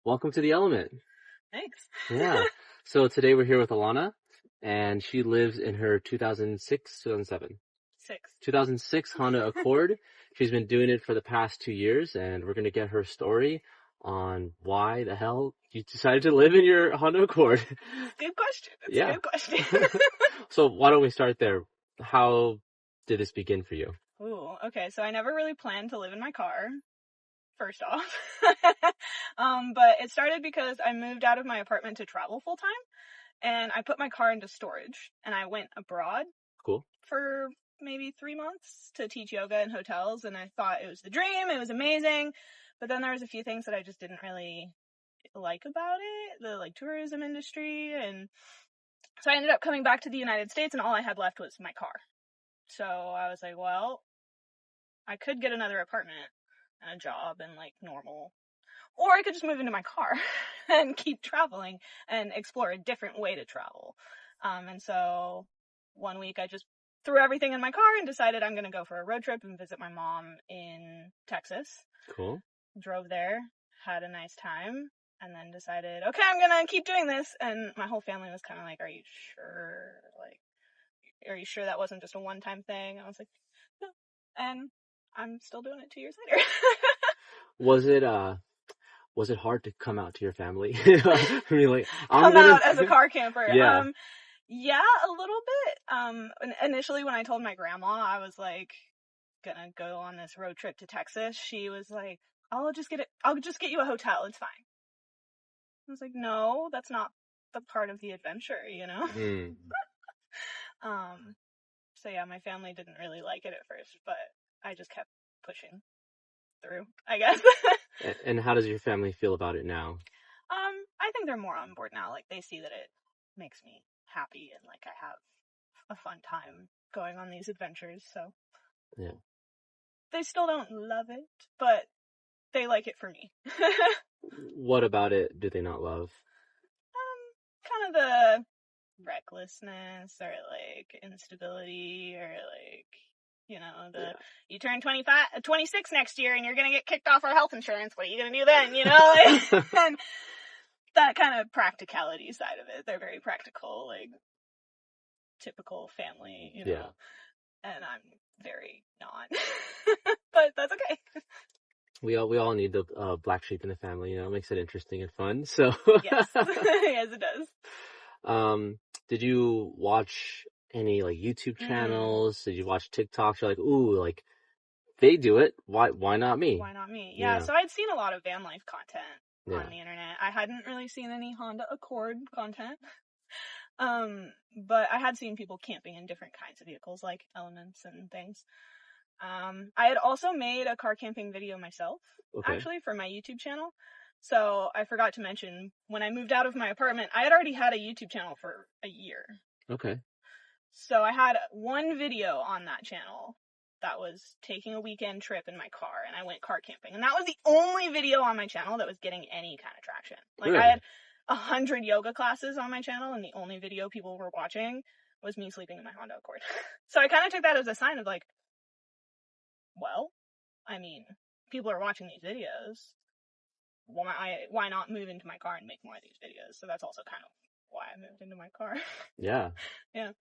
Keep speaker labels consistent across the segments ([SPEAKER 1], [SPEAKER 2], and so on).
[SPEAKER 1] Welcome to the Element.
[SPEAKER 2] Thanks.
[SPEAKER 1] Yeah. So today we're here with Alana, and she lives in her 2006, 2007, 2006 Honda Accord. She's been doing it for the past 2 years, and we're going to get her story on why the hell you decided to live in your Honda Accord.
[SPEAKER 2] Good question. It's
[SPEAKER 1] Yeah.
[SPEAKER 2] a good question.
[SPEAKER 1] So why don't we start there? How did this begin for you?
[SPEAKER 2] Ooh, okay. So I never really planned to live in my car, first off. But it started because I moved out of my apartment to travel full time, and I put my car into storage, and I went abroad
[SPEAKER 1] Cool.
[SPEAKER 2] for maybe 3 months to teach yoga in hotels, and I thought it was the dream. It was amazing. But then there was a few things that I just didn't really like about it, the tourism industry, and so I ended up coming back to the United States, and all I had left was my car. So I was like, well, I could get another apartment and a job and normal, or I could just move into my car and keep traveling and explore a different way to travel. And so one week I just threw everything in my car and decided I'm going to go for a road trip and visit my mom in Texas.
[SPEAKER 1] Cool.
[SPEAKER 2] Drove there, had a nice time, and then decided, okay, I'm going to keep doing this. And my whole family was kind of like, are you sure? Are you sure that wasn't just a one-time thing? I was like, no. And I'm still doing it 2 years later.
[SPEAKER 1] Was it hard to come out to your family? I mean,
[SPEAKER 2] come out as a car camper.
[SPEAKER 1] Yeah.
[SPEAKER 2] Yeah, a little bit. Initially when I told my grandma I was gonna go on this road trip to Texas, she was like, I'll just get you a hotel, it's fine. I was like, no, that's not the part of the adventure, you know?
[SPEAKER 1] Mm.
[SPEAKER 2] So yeah, my family didn't really like it at first, but I just kept pushing through, I guess.
[SPEAKER 1] And how does your family feel about it now?
[SPEAKER 2] I think they're more on board now. They see that it makes me happy and I have a fun time going on these adventures, so.
[SPEAKER 1] Yeah.
[SPEAKER 2] They still don't love it, but they like it for me.
[SPEAKER 1] What about it do they not love?
[SPEAKER 2] Kind of the recklessness or instability or you turn 26 next year and you're gonna get kicked off our health insurance. What are you gonna do then? And that kind of practicality side of it. They're very practical, typical family,
[SPEAKER 1] Yeah.
[SPEAKER 2] And I'm very not, but that's okay.
[SPEAKER 1] We all need the black sheep in the family, it makes it interesting and fun. So
[SPEAKER 2] Yes. Yes, it does.
[SPEAKER 1] Did you watch any YouTube channels? Did you watch TikToks? You're like, ooh, they do it. Why not me?
[SPEAKER 2] Why not me? Yeah. So I'd seen a lot of van life content on the internet. I hadn't really seen any Honda Accord content. But I had seen people camping in different kinds of vehicles, like Elements and things. I had also made a car camping video myself, actually, for my YouTube channel. So I forgot to mention, when I moved out of my apartment, I had already had a YouTube channel for a year.
[SPEAKER 1] Okay.
[SPEAKER 2] So I had one video on that channel that was taking a weekend trip in my car, and I went car camping. And that was the only video on my channel that was getting any kind of traction.
[SPEAKER 1] Really?
[SPEAKER 2] I had 100 yoga classes on my channel, and the only video people were watching was me sleeping in my Honda Accord. So I kind of took that as a sign of well, I mean, people are watching these videos. Why not move into my car and make more of these videos? So that's also kind of why I moved into my car.
[SPEAKER 1] Yeah.
[SPEAKER 2] Yeah.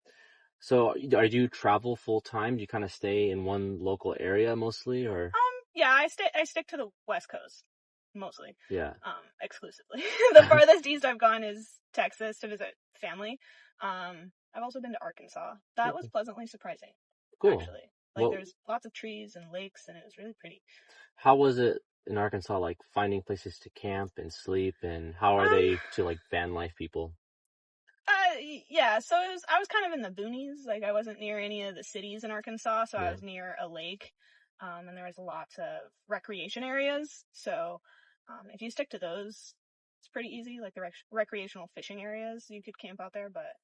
[SPEAKER 1] So are you travel full time? Do you kind of stay in one local area mostly, or?
[SPEAKER 2] Yeah, I stick to the West Coast mostly.
[SPEAKER 1] Yeah.
[SPEAKER 2] Exclusively. The farthest east I've gone is Texas to visit family. I've also been to Arkansas. That was pleasantly surprising.
[SPEAKER 1] Cool.
[SPEAKER 2] Actually. There's lots of trees and lakes, and it was really pretty.
[SPEAKER 1] How was it in Arkansas, finding places to camp and sleep, and how are they to van life people?
[SPEAKER 2] Yeah, so I was kind of in the boonies. I wasn't near any of the cities in Arkansas, so I was near a lake, and there was lots of recreation areas. So, if you stick to those, it's pretty easy. The recreational fishing areas, you could camp out there, but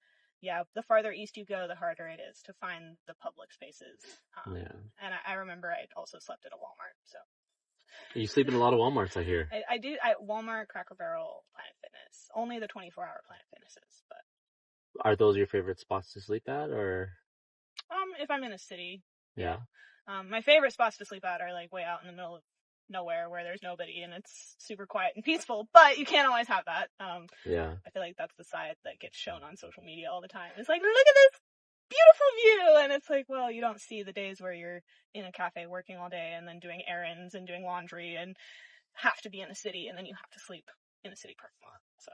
[SPEAKER 2] yeah, the farther east you go, the harder it is to find the public spaces. And I remember I also slept at a Walmart, so.
[SPEAKER 1] You sleep in a lot of Walmarts, I hear.
[SPEAKER 2] I do. At Walmart, Cracker Barrel, Planet Fitness. Only the 24-hour Planet Fitnesses, but.
[SPEAKER 1] Are those your favorite spots to sleep at, or?
[SPEAKER 2] If I'm in a city.
[SPEAKER 1] Yeah.
[SPEAKER 2] My favorite spots to sleep at are way out in the middle of nowhere where there's nobody and it's super quiet and peaceful, but you can't always have that.
[SPEAKER 1] Yeah.
[SPEAKER 2] I feel like that's the side that gets shown on social media all the time. It's like, look at this beautiful view, and it's like, well, you don't see the days where you're in a cafe working all day and then doing errands and doing laundry and have to be in a city, and then you have to sleep in a city parking lot. So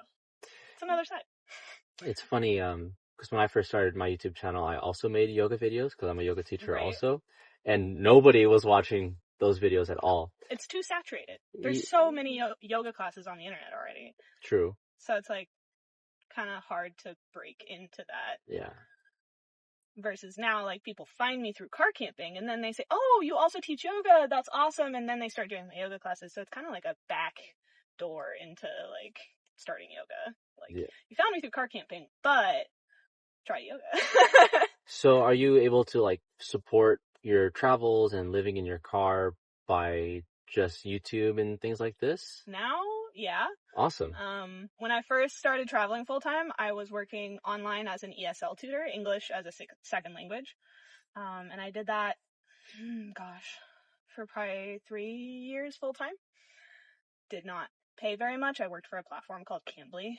[SPEAKER 2] it's another side.
[SPEAKER 1] It's funny, because when I first started my YouTube channel, I also made yoga videos because I'm a yoga teacher also, and nobody was watching those videos at all.
[SPEAKER 2] It's too saturated. There's so many yoga classes on the internet already.
[SPEAKER 1] True.
[SPEAKER 2] So it's like kind of hard to break into that.
[SPEAKER 1] Yeah.
[SPEAKER 2] Versus now, like, people find me through car camping and then they say, oh, you also teach yoga, that's awesome, and then they start doing the yoga classes. So it's kind of like a back door into like starting yoga. Like, you found me through car camping, but try yoga.
[SPEAKER 1] So are you able to like support your travels and living in your car by just YouTube and things like this?
[SPEAKER 2] Now, yeah.
[SPEAKER 1] Awesome.
[SPEAKER 2] When I first started traveling full time, I was working online as an ESL tutor, English as a second language. And I did that, for probably 3 years full time. Did not pay very much. I worked for a platform called Cambly.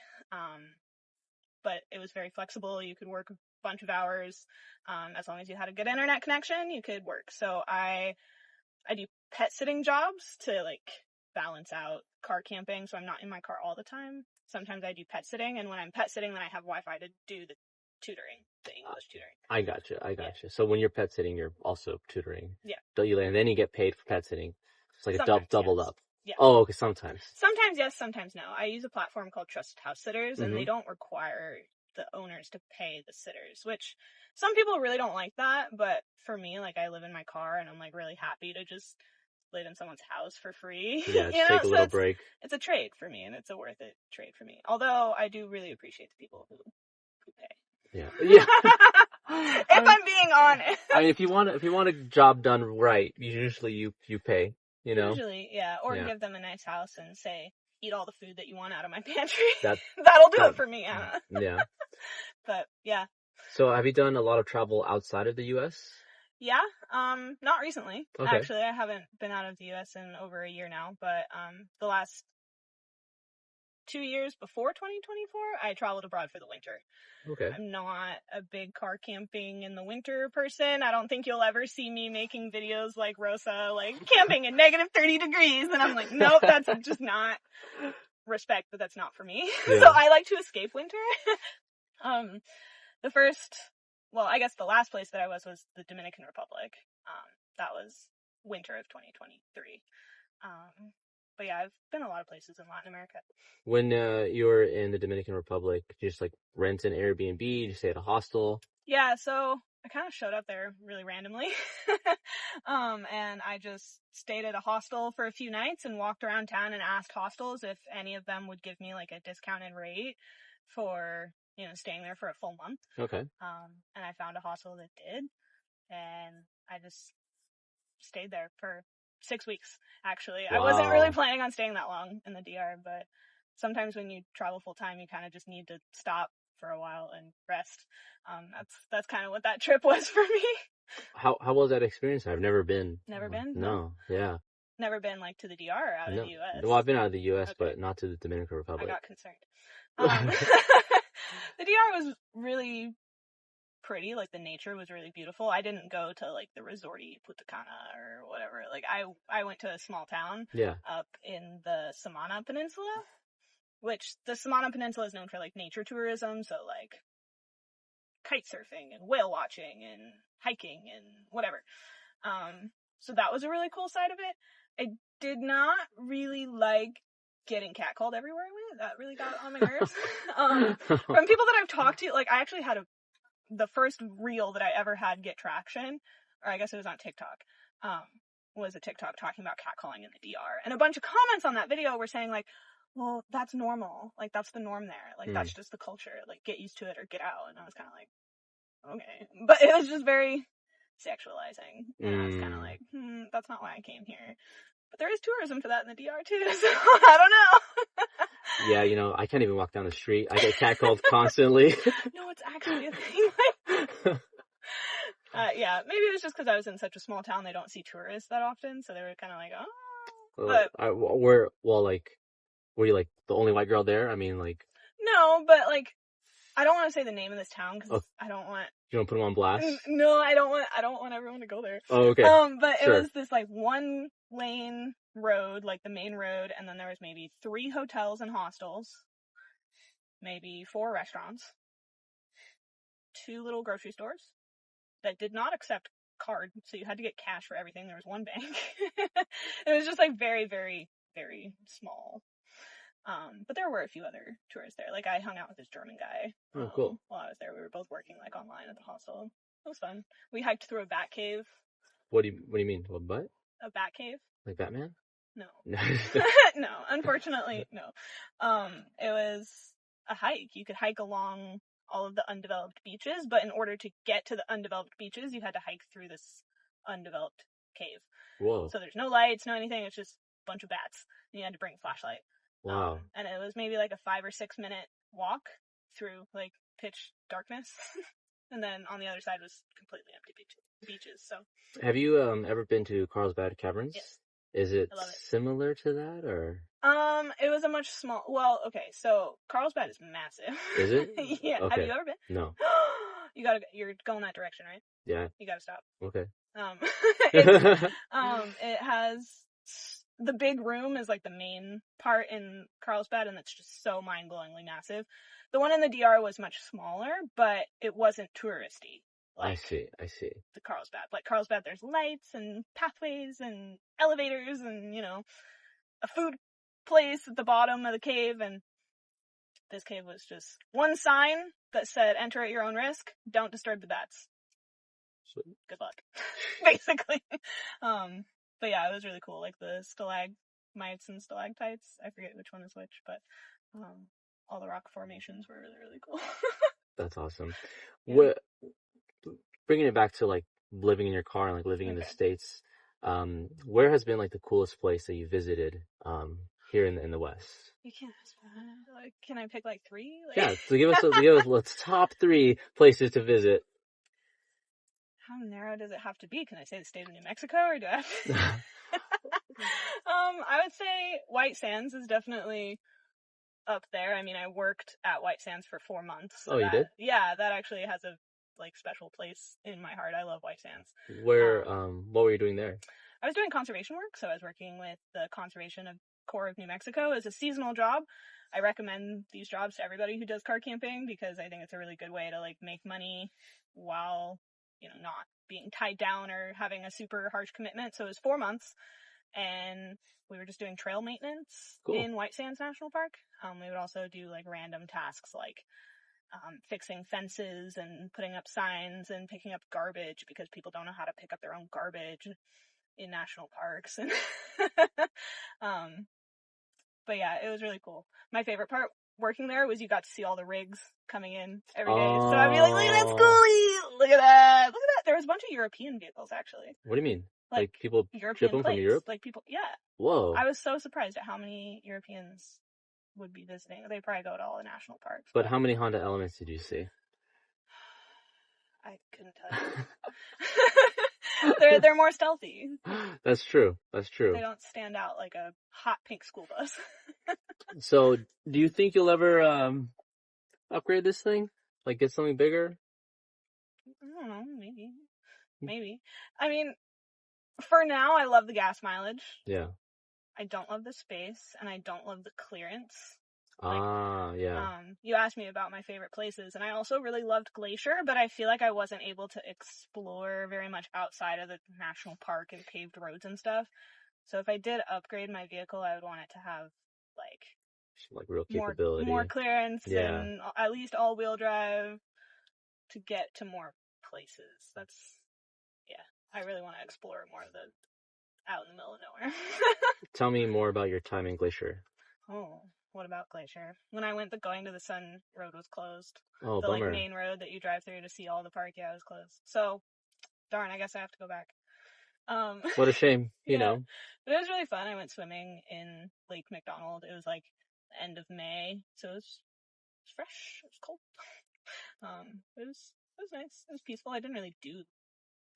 [SPEAKER 2] But it was very flexible. You could work a bunch of hours. As long as you had a good internet connection, you could work. So I do pet sitting jobs to like balance out car camping, so I'm not in my car all the time. Sometimes I do pet sitting, and when I'm pet sitting, then I have Wi-Fi to do the tutoring, the English tutoring. I gotcha. So when you're pet sitting, you're also tutoring. Yeah. And then you get paid for pet sitting. It's like sometimes, doubled up. Yeah. Oh, okay, sometimes. Sometimes yes, sometimes no. I use a platform called Trusted House Sitters, and they don't require the owners to pay the sitters, which some people really don't like that, but for me, like, I live in my car, and I'm like really happy to just live in someone's house for free. Yeah, just take a little break. It's a trade for me, and it's a worth it trade for me. Although I do really appreciate the people who pay. Yeah. If I'm being honest. I mean, if you want a job done right, usually you pay, you know? Usually, yeah. Or give them a nice house and say, eat all the food that you want out of my pantry. That'll do it for me, Anna. Yeah. But yeah. So have you done a lot of travel outside of the U.S.? Yeah, not recently. Okay. Actually, I haven't been out of the U.S. in over a year now, but the last 2 years before 2024, I traveled abroad for the winter. Okay. I'm not a big car camping in the winter person. I don't think you'll ever see me making videos like Rosa, like camping in negative 30 degrees, and I'm like, nope, that's just not respect, but that's not for me. Yeah. So I like to escape winter. I guess the last place that I was the Dominican Republic. That was winter of 2023. But yeah, I've been a lot of places in Latin America. When you were in the Dominican Republic, did you just like rent an Airbnb? Did you stay at a hostel? Yeah, so I kind of showed up there really randomly. And I just stayed at a hostel for a few nights and walked around town and asked hostels if any of them would give me like a discounted rate for, staying there for a full month. Okay. And I found a hostel that did, and I just stayed there for 6 weeks, actually. Wow. I wasn't really planning on staying that long in the DR, but sometimes when you travel full time, you kind of just need to stop for a while and rest. That's kind of what that trip was for me. How was that experience? I've never been. Never been? No. Yeah. Never been like to the DR or out of the U.S.? Well, I've been out of the U.S., okay, but not to the Dominican Republic. I got concerned. The DR was really pretty, like the nature was really beautiful. I didn't go to like the resorty Punta Cana or whatever. Like I went to a small town up in the Samana Peninsula, which the Samana Peninsula is known for like nature tourism, so like kite surfing and whale watching and hiking and whatever. So that was a really cool side of it. I did not really like getting catcalled everywhere I went. That really got on my nerves. From people that I've talked to, like I actually had the first reel that I ever had get traction, or I guess it was on TikTok, was a TikTok talking about catcalling in the DR. And a bunch of comments on that video were saying like, well, that's normal. Like that's the norm there. Like that's just the culture. Like get used to it or get out. And I was kind of like, okay. But it was just very sexualizing. And I was kind of like, that's not why I came here. But there is tourism for that in the DR too, so I don't know. Yeah, I can't even walk down the street. I get catcalled constantly. No, it's actually a thing. Yeah, maybe it was just because I was in such a small town, they don't see tourists that often, so they were kind of like, oh, But
[SPEAKER 1] were you like the only white girl there? I mean, like.
[SPEAKER 2] No, but like, I don't want to say the name of this town because I don't want.
[SPEAKER 1] You don't put them on blast?
[SPEAKER 2] No, I don't want everyone to go there.
[SPEAKER 1] Oh, okay.
[SPEAKER 2] But
[SPEAKER 1] sure.
[SPEAKER 2] It was this like one lane road, like the main road, and then there was maybe 3 hotels and hostels, maybe 4 restaurants, 2 little grocery stores that did not accept card, so you had to get cash for everything. There was 1 bank. It was just like very, very, very small. But there were a few other tourists there. Like I hung out with this German guy.
[SPEAKER 1] Oh, cool.
[SPEAKER 2] While I was there, we were both working like online at the hostel. It was fun. We hiked through a bat cave.
[SPEAKER 1] What do you mean? What?
[SPEAKER 2] A bat cave?
[SPEAKER 1] Like Batman?
[SPEAKER 2] No. No, unfortunately, no. It was a hike. You could hike along all of the undeveloped beaches, but in order to get to the undeveloped beaches, you had to hike through this undeveloped cave.
[SPEAKER 1] Whoa.
[SPEAKER 2] So there's no lights, no anything. It's just a bunch of bats. And you had to bring a flashlight.
[SPEAKER 1] Wow.
[SPEAKER 2] And it was maybe like a 5 or 6 minute walk through like pitch darkness. And then on the other side was completely empty beaches. So.
[SPEAKER 1] Have you ever been to Carlsbad Caverns?
[SPEAKER 2] Yes.
[SPEAKER 1] Is it similar to that or?
[SPEAKER 2] It was a much small. Well, okay, so Carlsbad is massive.
[SPEAKER 1] Is it?
[SPEAKER 2] Yeah.
[SPEAKER 1] Okay.
[SPEAKER 2] Have you ever been?
[SPEAKER 1] No.
[SPEAKER 2] You're going that direction, right?
[SPEAKER 1] Yeah.
[SPEAKER 2] You gotta stop.
[SPEAKER 1] Okay.
[SPEAKER 2] It has the big room is like the main part in Carlsbad, and it's just so mind-blowingly massive. The one in the DR was much smaller, but it wasn't touristy.
[SPEAKER 1] Like I see.
[SPEAKER 2] The Carlsbad. Like Carlsbad, there's lights and pathways and elevators and, a food place at the bottom of the cave. And this cave was just one sign that said, enter at your own risk, don't disturb the bats.
[SPEAKER 1] Sweet.
[SPEAKER 2] Good luck. Basically. But yeah, it was really cool. Like the stalagmites and stalactites. I forget which one is which, but all the rock formations were really, really cool.
[SPEAKER 1] That's awesome.
[SPEAKER 2] Yeah.
[SPEAKER 1] Bringing it back to like living in your car and like living in the States, where has been like the coolest place that you visited here in the West?
[SPEAKER 2] You can't ask that. Like, can I pick like 3?
[SPEAKER 1] Yeah, so give us let's top 3 places to visit.
[SPEAKER 2] How narrow does it have to be? Can I say the state of New Mexico or do I have to... I would say White Sands is definitely up there. I mean, I worked at White Sands for 4 months. So
[SPEAKER 1] you did?
[SPEAKER 2] Yeah, that actually has a like special place in my heart. I love White Sands.
[SPEAKER 1] Where what were you doing there?
[SPEAKER 2] I was doing conservation work, so I was working with the Conservation Corps of New Mexico as a seasonal job. I recommend these jobs to everybody who does car camping because I think it's a really good way to like make money while, not being tied down or having a super harsh commitment. So it was 4 months and we were just doing trail maintenance in White Sands National Park. We would also do like random tasks like fixing fences and putting up signs and picking up garbage because people don't know how to pick up their own garbage in national parks. And but yeah, it was really cool. My favorite part working there was you got to see all the rigs coming in every day. So I'd be like, look at that schoolie! Look at that! Look at that! There was a bunch of European vehicles, actually.
[SPEAKER 1] What do you mean? Like people
[SPEAKER 2] European
[SPEAKER 1] ship them
[SPEAKER 2] plates.
[SPEAKER 1] from Europe?
[SPEAKER 2] Like people, yeah.
[SPEAKER 1] Whoa.
[SPEAKER 2] I was so surprised at how many Europeans would be visiting. They probably go to all the national parks.
[SPEAKER 1] But how many Honda Elements did you see?
[SPEAKER 2] I couldn't tell you. They're more stealthy.
[SPEAKER 1] That's true.
[SPEAKER 2] They don't stand out like a hot pink school bus.
[SPEAKER 1] So, do you think you'll ever upgrade this thing? Like get something bigger?
[SPEAKER 2] I don't know, maybe. I mean, for now, I love the gas mileage.
[SPEAKER 1] Yeah.
[SPEAKER 2] I don't love the space, and I don't love the clearance.
[SPEAKER 1] Yeah.
[SPEAKER 2] You asked me about my favorite places, and I also really loved Glacier, but I feel like I wasn't able to explore very much outside of the national park and paved roads and stuff. So if I did upgrade my vehicle, I would want it to have
[SPEAKER 1] like real capability,
[SPEAKER 2] more clearance, and at least all-wheel drive to get to more places. I really want to explore more of the out in the middle of nowhere.
[SPEAKER 1] Tell me more about your time in Glacier.
[SPEAKER 2] Oh, what about Glacier? When I went, the Going to the Sun road was closed.
[SPEAKER 1] Oh,
[SPEAKER 2] the
[SPEAKER 1] bummer.
[SPEAKER 2] main road that you drive through to see all the park, it was closed. So, darn, I guess I have to go back.
[SPEAKER 1] What a shame, you know.
[SPEAKER 2] But it was really fun. I went swimming in Lake McDonald. It was like the end of May, so it was fresh. It was cold. It was nice. It was peaceful. I didn't really do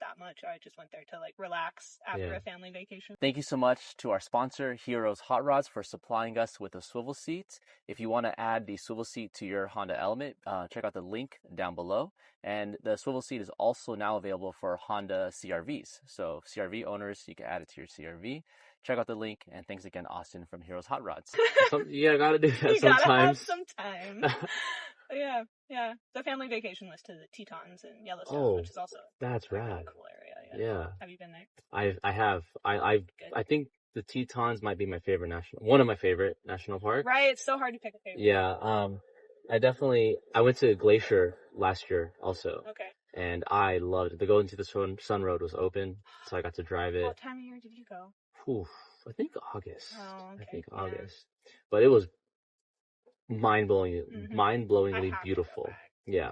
[SPEAKER 2] that much. I just went there to like relax after a family vacation.
[SPEAKER 1] Thank you so much to our sponsor, Hiros Hot Rods, for supplying us with a swivel seat. If you want to add the swivel seat to your Honda Element, check out the link down below. And the swivel seat is also now available for Honda CRVs. So CRV owners, you can add it to your CRV. Check out the link. And thanks again, Austin from Hiros Hot Rods. You gotta do that
[SPEAKER 2] you
[SPEAKER 1] sometimes.
[SPEAKER 2] Gotta have some time. Yeah. The family vacation was to the Tetons in Yellowstone, which is also
[SPEAKER 1] that's rad.
[SPEAKER 2] Really cool area. Yeah. Have you been there?
[SPEAKER 1] I have. I think the Tetons might be one of my favorite national parks.
[SPEAKER 2] Right, it's so hard to pick a favorite.
[SPEAKER 1] Yeah. I went to Glacier last year also.
[SPEAKER 2] Okay.
[SPEAKER 1] And I loved it. The Golden to the Sun Road was open, so I got to drive it.
[SPEAKER 2] What time of year did you go?
[SPEAKER 1] I think August.
[SPEAKER 2] Oh, okay.
[SPEAKER 1] August. But it was mind-blowingly beautiful. Yeah.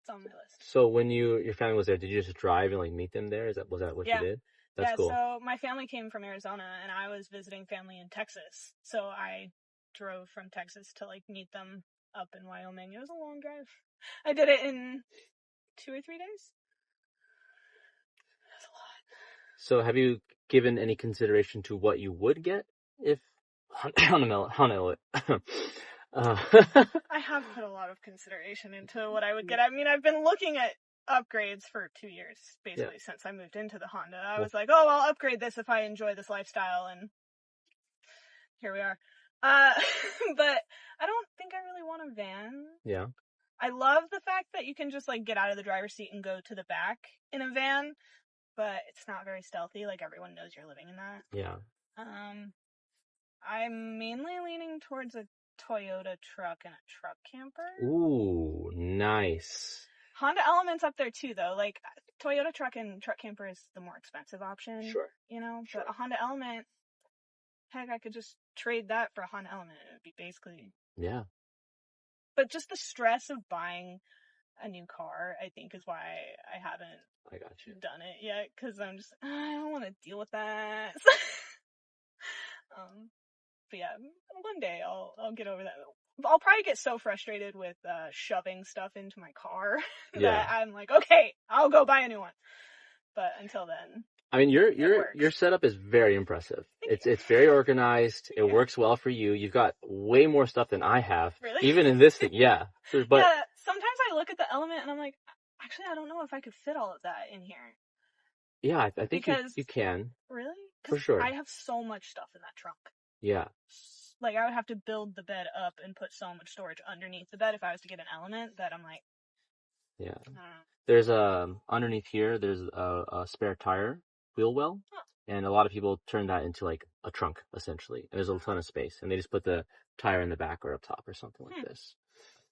[SPEAKER 2] It's on my list.
[SPEAKER 1] So when your family was there, did you just drive and like meet them there? Was that what you did? That's cool.
[SPEAKER 2] So my family came from Arizona and I was visiting family in Texas. So I drove from Texas to like meet them up in Wyoming. It was a long drive. I did it in 2 or 3 days. That's a lot.
[SPEAKER 1] So have you given any consideration to what you would get if Honda
[SPEAKER 2] I have put a lot of consideration into what I would get. I mean, I've been looking at upgrades for 2 years, basically, since I moved into the Honda. I was like, oh, I'll upgrade this if I enjoy this lifestyle, and here we are. But I don't think I really want a van.
[SPEAKER 1] Yeah.
[SPEAKER 2] I love the fact that you can just, like, get out of the driver's seat and go to the back in a van, but it's not very stealthy. Like, everyone knows you're living in that.
[SPEAKER 1] Yeah.
[SPEAKER 2] I'm mainly leaning towards a Toyota truck and a truck camper.
[SPEAKER 1] Ooh, nice.
[SPEAKER 2] Honda Element's up there too, though. Like, Toyota truck and truck camper is the more expensive option.
[SPEAKER 1] Sure.
[SPEAKER 2] You know? Sure. But a Honda Element, heck, I could just trade that for a Honda Element. It would be basically... Yeah. But just the stress of buying a new car, I think, is why I haven't done it yet. Because I don't want to deal with that. But yeah, one day I'll get over that. I'll probably get so frustrated with shoving stuff into my car that I'm like, okay, I'll go buy a new one. But until then, I mean,
[SPEAKER 1] your setup is very impressive. It's very organized. It works well for you. You've got way more stuff than I have.
[SPEAKER 2] Really?
[SPEAKER 1] Even in this thing, yeah. But
[SPEAKER 2] yeah, sometimes I look at the Element and I'm like, actually, I don't know if I could fit all of that in here.
[SPEAKER 1] Yeah, I think you can.
[SPEAKER 2] Really?
[SPEAKER 1] For sure.
[SPEAKER 2] I have so much stuff in that trunk.
[SPEAKER 1] Yeah.
[SPEAKER 2] Like, I would have to build the bed up and put so much storage underneath the bed if I was to get an Element that I'm like...
[SPEAKER 1] Yeah. There's underneath here, there's a spare tire wheel well. And a lot of people turn that into like a trunk, essentially. There's a ton of space. And they just put the tire in the back or up top or something like this.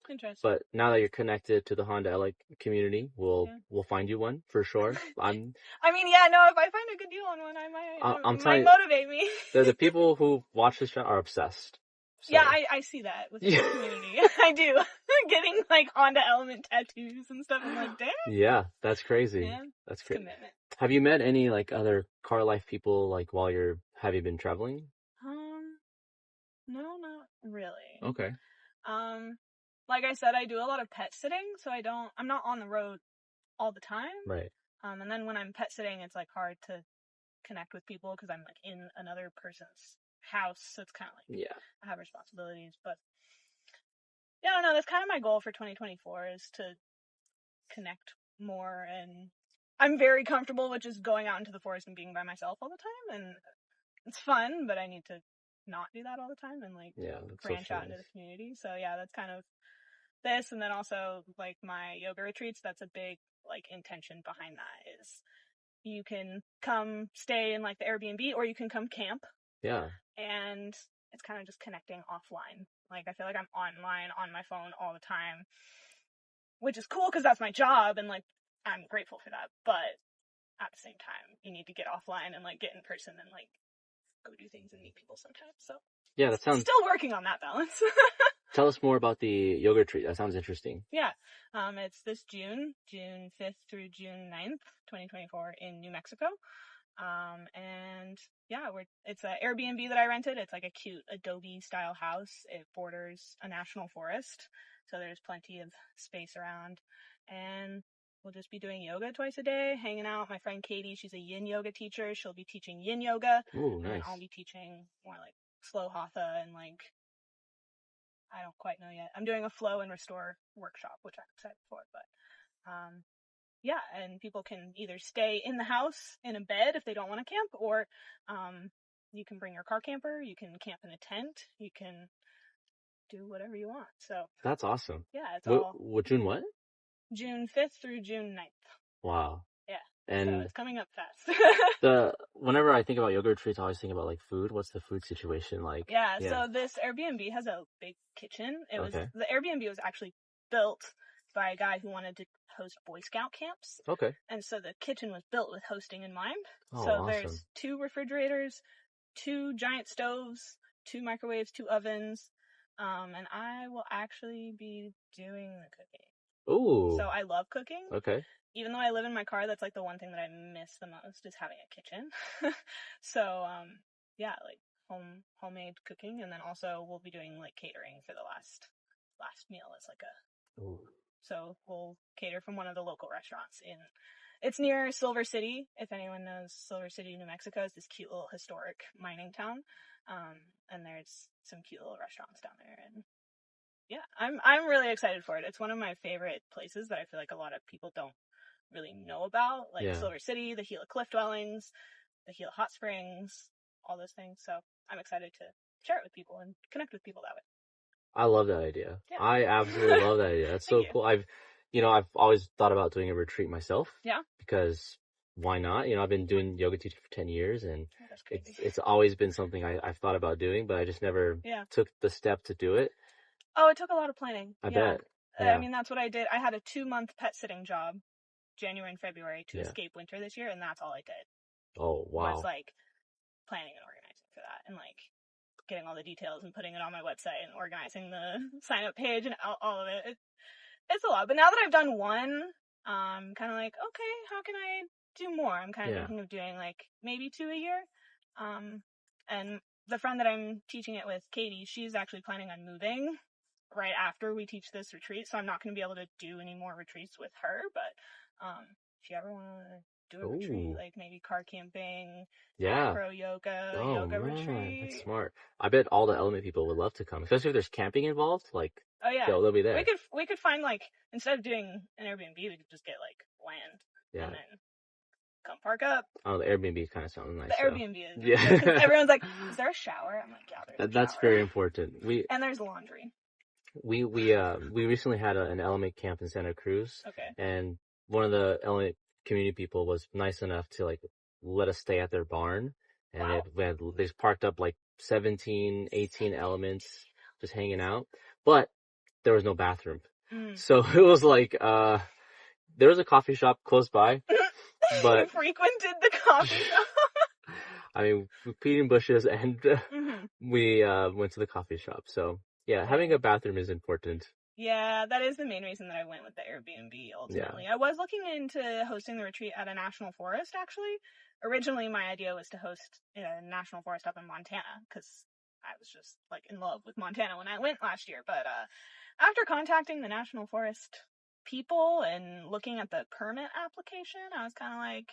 [SPEAKER 2] Interesting.
[SPEAKER 1] But now that you're connected to the Honda community, we'll find you one for sure.
[SPEAKER 2] I mean, yeah, no, if I find a good deal on one, it might motivate me.
[SPEAKER 1] The people who watch this show are obsessed. So.
[SPEAKER 2] Yeah, I see that with the community. I do. Getting like Honda Element tattoos and stuff. I'm like, damn.
[SPEAKER 1] Yeah, that's crazy.
[SPEAKER 2] Yeah,
[SPEAKER 1] that's crazy.
[SPEAKER 2] Commitment.
[SPEAKER 1] Have you met any like other car life people like have you been traveling?
[SPEAKER 2] No, not really.
[SPEAKER 1] Okay.
[SPEAKER 2] Like I said, I do a lot of pet sitting, so I'm not on the road all the time.
[SPEAKER 1] Right.
[SPEAKER 2] And then when I'm pet sitting, it's like hard to connect with people because I'm like in another person's house, so it's kind of like I have responsibilities. But yeah, I don't know. That's kind of my goal for 2024 is to connect more, and I'm very comfortable with just going out into the forest and being by myself all the time, and it's fun. But I need to not do that all the time and like branch out into the community. So yeah, that's kind of this, and then also like my yoga retreats. That's a big like intention behind that is you can come stay in like the Airbnb or you can come camp.
[SPEAKER 1] Yeah.
[SPEAKER 2] And it's kind of just connecting offline. Like I feel like I'm online on my phone all the time, which is cool because that's my job and like I'm grateful for that. But at the same time, you need to get offline and like get in person and like go do things and meet people sometimes. So
[SPEAKER 1] yeah, that sounds
[SPEAKER 2] still working on that balance.
[SPEAKER 1] Tell us more about the yoga retreat. That sounds interesting.
[SPEAKER 2] Yeah. It's this June 5th through June 9th, 2024 in New Mexico. And yeah, it's an Airbnb that I rented. It's like a cute Adobe style house. It borders a national forest. So there's plenty of space around. And we'll just be doing yoga twice a day, hanging out. My friend Katie, she's a yin yoga teacher. She'll be teaching yin yoga.
[SPEAKER 1] Ooh,
[SPEAKER 2] and
[SPEAKER 1] nice.
[SPEAKER 2] then I'll be teaching more like slow hatha and like, I don't quite know yet. I'm doing a flow and restore workshop, which I'm excited for, but yeah, and people can either stay in the house in a bed if they don't want to camp, or you can bring your car camper, you can camp in a tent, you can do whatever you want. So
[SPEAKER 1] that's awesome.
[SPEAKER 2] Yeah, it's all
[SPEAKER 1] June what?
[SPEAKER 2] June 5th through June 9th.
[SPEAKER 1] Wow.
[SPEAKER 2] Yeah.
[SPEAKER 1] And
[SPEAKER 2] so it's coming up fast.
[SPEAKER 1] Whenever I think about yoga retreats, I always think about like food. What's the food situation like?
[SPEAKER 2] Yeah, so this Airbnb has a big kitchen. The Airbnb was actually built by a guy who wanted to host Boy Scout camps.
[SPEAKER 1] Okay.
[SPEAKER 2] And so the kitchen was built with hosting in mind.
[SPEAKER 1] Oh,
[SPEAKER 2] so
[SPEAKER 1] awesome.
[SPEAKER 2] There's 2 refrigerators, 2 giant stoves, 2 microwaves, 2 ovens. And I will actually be doing the cooking.
[SPEAKER 1] Ooh.
[SPEAKER 2] So I love cooking.
[SPEAKER 1] Okay.
[SPEAKER 2] Even though I live in my car, that's like the one thing that I miss the most is having a kitchen. So, yeah, like homemade cooking, and then also we'll be doing like catering for the last meal as like a.
[SPEAKER 1] Ooh.
[SPEAKER 2] So we'll cater from one of the local restaurants it's near Silver City. If anyone knows Silver City, New Mexico, is this cute little historic mining town. And there's some cute little restaurants down there, and yeah, I'm really excited for it. It's one of my favorite places that I feel like a lot of people don't really know about, like Silver City, the Gila Cliff Dwellings, the Gila Hot Springs, all those things. So I'm excited to share it with people and connect with people that way.
[SPEAKER 1] I love that idea.
[SPEAKER 2] Yeah.
[SPEAKER 1] I absolutely love that idea. That's so cool. I've always thought about doing a retreat myself.
[SPEAKER 2] Yeah.
[SPEAKER 1] Because why not? I've been doing yoga teaching for 10 years, and it's always been something I've thought about doing, but I just never took the step to do it.
[SPEAKER 2] Oh, it took a lot of planning.
[SPEAKER 1] I bet.
[SPEAKER 2] Yeah. I mean, that's what I did. I had a 2-month pet sitting job, January and February, to escape winter this year, and that's all I did.
[SPEAKER 1] Oh, wow.
[SPEAKER 2] Was like planning and organizing for that, and like getting all the details and putting it on my website and organizing the sign up page and all of it. It's a lot. But now that I've done one, I'm kind of like, okay, how can I do more? I'm kind of thinking of doing like maybe 2 a year. And the friend that I'm teaching it with, Katie, she's actually planning on moving right after we teach this retreat. So I'm not going to be able to do any more retreats with her. But if you ever want to do a retreat, like maybe car camping, macro yoga, yoga retreat.
[SPEAKER 1] That's smart. I bet all the element people would love to come, especially if there's camping involved. Like,
[SPEAKER 2] oh yeah,
[SPEAKER 1] they'll be there.
[SPEAKER 2] We could find like, instead of doing an Airbnb, we could just get like land and then come park up.
[SPEAKER 1] Oh, the Airbnb kind of sounds nice.
[SPEAKER 2] The Airbnb is. Yeah. Everyone's like, is there a shower? I'm like, yeah, there's a shower.
[SPEAKER 1] That's very important.
[SPEAKER 2] And there's laundry.
[SPEAKER 1] We recently had an element camp in Santa Cruz.
[SPEAKER 2] Okay.
[SPEAKER 1] And one of the element community people was nice enough to like let us stay at their barn, and they just parked up like 17, 18 elements just hanging out, but there was no bathroom. So it was like there was a coffee shop close by, but
[SPEAKER 2] you frequented the coffee shop.
[SPEAKER 1] I mean, we peed in bushes, and we went to the coffee shop. So yeah, having a bathroom is important.
[SPEAKER 2] Yeah, that is the main reason that I went with the Airbnb ultimately. I was looking into hosting the retreat at a national forest, actually. Originally, my idea was to host a national forest up in Montana, because I was just like in love with Montana when I went last year. But after contacting the national forest people and looking at the permit application, I was kind of like,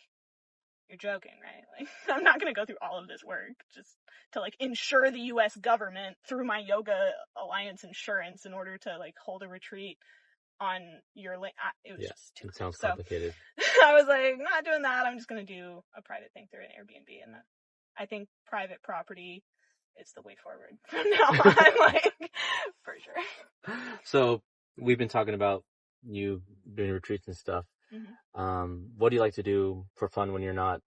[SPEAKER 2] you're joking, right? Like, I'm not going to go through all of this work just to like insure the U.S. government through my Yoga Alliance insurance in order to like hold a retreat on your link. It was just too.
[SPEAKER 1] It sounds complicated.
[SPEAKER 2] So I was like, not doing that. I'm just going to do a private thing through an Airbnb, and I think private property is the way forward from now on, like, for sure.
[SPEAKER 1] So we've been talking about you doing retreats and stuff. What do you like to do for fun when you're not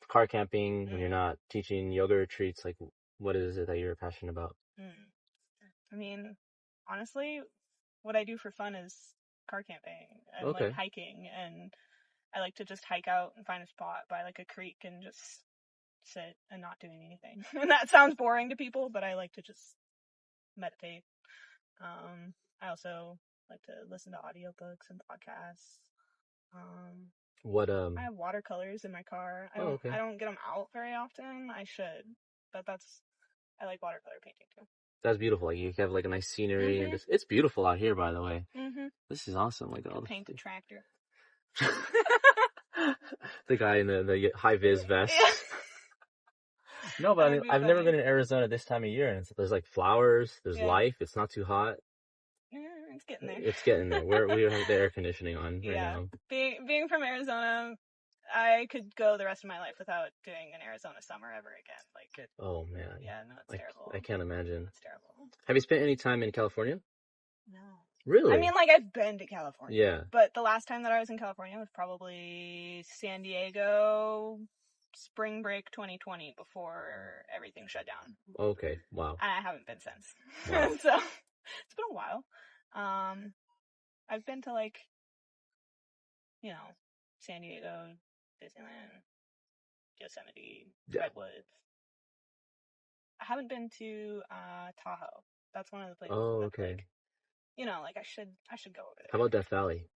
[SPEAKER 1] car camping, when you're not teaching yoga retreats? Like, what is it that you're passionate about?
[SPEAKER 2] I mean, honestly, what I do for fun is car camping and like hiking, and I like to just hike out and find a spot by like a creek and just sit and not doing anything. And that sounds boring to people, but I like to just meditate. I also like to listen to audiobooks and podcasts. I have watercolors in my car. I don't get them out very often. I should, but I like watercolor painting too.
[SPEAKER 1] That's beautiful. Like, you have like a nice scenery, and it's beautiful out here, by the way. This is awesome. Like,
[SPEAKER 2] paint the tractor.
[SPEAKER 1] The guy in the high vis vest.
[SPEAKER 2] Yeah.
[SPEAKER 1] No, but I mean, I've never been in Arizona this time of year, and there's like flowers, there's life, it's not too hot.
[SPEAKER 2] It's getting there.
[SPEAKER 1] It's getting there. We have the air conditioning on right now.
[SPEAKER 2] Being from Arizona, I could go the rest of my life without doing an Arizona summer ever again. Like,
[SPEAKER 1] oh man.
[SPEAKER 2] Yeah, no, it's terrible.
[SPEAKER 1] I can't imagine.
[SPEAKER 2] It's terrible.
[SPEAKER 1] Have you spent any time in California?
[SPEAKER 2] No.
[SPEAKER 1] Really?
[SPEAKER 2] I mean, like, I've been to California.
[SPEAKER 1] Yeah.
[SPEAKER 2] But the last time that I was in California was probably San Diego spring break 2020 before everything shut down.
[SPEAKER 1] Okay. Wow.
[SPEAKER 2] And I haven't been since.
[SPEAKER 1] Wow.
[SPEAKER 2] So it's been a while. I've been to, like, you know, San Diego, Disneyland, Yosemite, Redwoods. I haven't been to Tahoe. That's one of the places.
[SPEAKER 1] Oh, okay.
[SPEAKER 2] Like, you know, like I should go over there.
[SPEAKER 1] How about Death Valley?